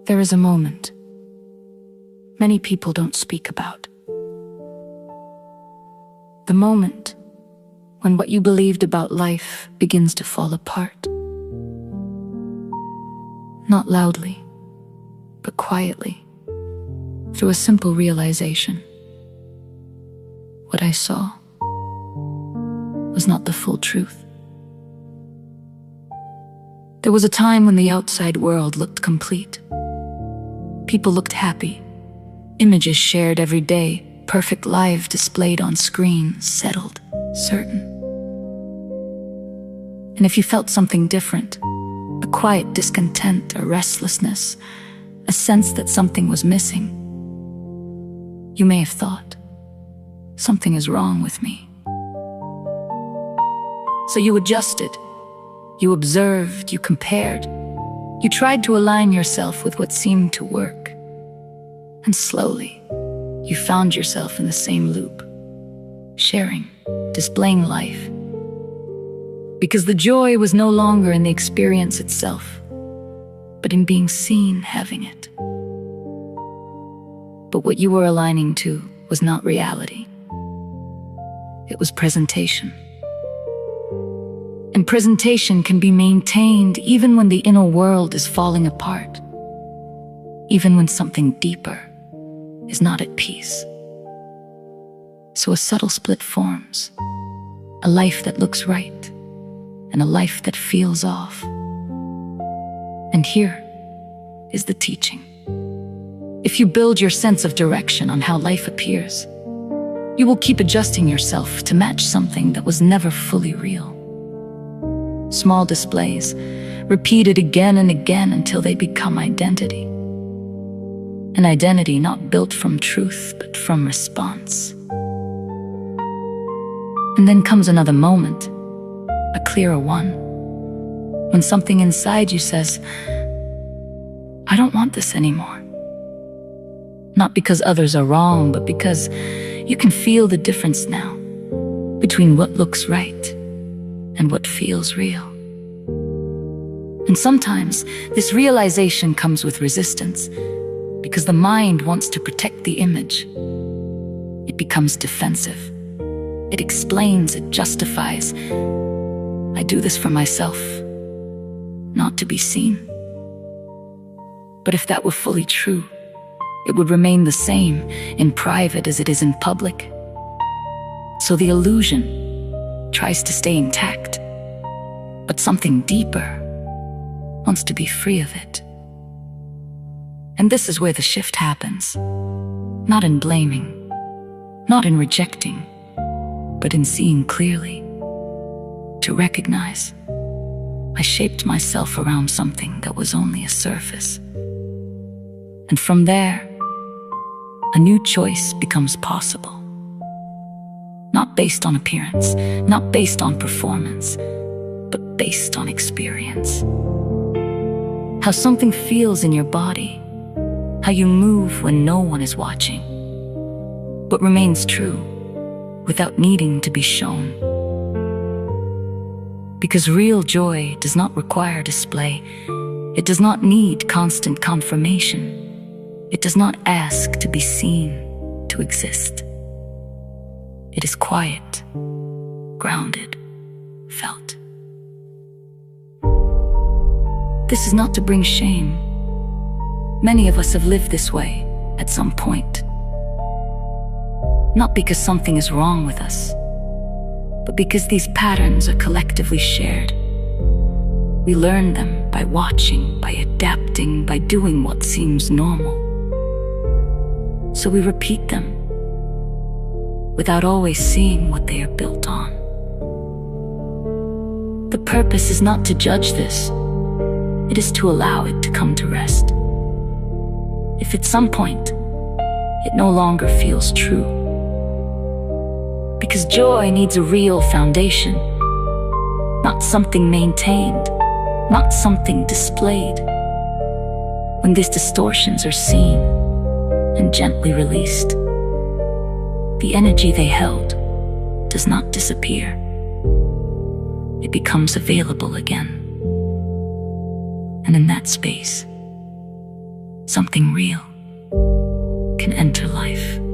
There is a moment many people don't speak about. The moment when what you believed about life begins to fall apart. Not loudly, but quietly, through a simple realization. What I saw was not the full truth. There was a time when the outside world looked complete. People looked happy. Images shared every day, perfect life displayed on screen, settled, certain. And if you felt something different, a quiet discontent, a restlessness, a sense that something was missing, you may have thought, something is wrong with me. So you adjusted, you observed, you compared, you tried to align yourself with what seemed to work. And slowly, you found yourself in the same loop, sharing, displaying life. Because the joy was no longer in the experience itself, but in being seen having it. But what you were aligning to was not reality. It was presentation. And presentation can be maintained even when the inner world is falling apart, even when something deeper is not at peace. So a subtle split forms, a life that looks right, and a life that feels off. And here is the teaching. If you build your sense of direction on how life appears, you will keep adjusting yourself to match something that was never fully real. Small displays, repeated again and again until they become identity. An identity not built from truth, but from response. And then comes another moment, a clearer one, when something inside you says, I don't want this anymore. Not because others are wrong, but because you can feel the difference now between what looks right and what feels real. And sometimes this realization comes with resistance, because the mind wants to protect the image. It becomes defensive. It explains, it justifies. I do this for myself, not to be seen. But if that were fully true, it would remain the same in private as it is in public. So the illusion tries to stay intact, but something deeper wants to be free of it. And this is where the shift happens, not in blaming, not in rejecting, but in seeing clearly, to recognize I shaped myself around something that was only a surface. And from there, a new choice becomes possible. Not based on appearance, not based on performance, but based on experience. How something feels in your body, how you move when no one is watching, but remains true without needing to be shown. Because real joy does not require display. It does not need constant confirmation. It does not ask to be seen to exist. It is quiet, grounded, felt. This is not to bring shame. Many of us have lived this way at some point. Not because something is wrong with us, but because these patterns are collectively shared. We learn them by watching, by adapting, by doing what seems normal. So we repeat them without always seeing what they are built on. The purpose is not to judge this. It is to allow it to come to rest. If at some point it no longer feels true. Because joy needs a real foundation, not something maintained, not something displayed. When these distortions are seen and gently released, the energy they held does not disappear. It becomes available again. And in that space, something real can enter life.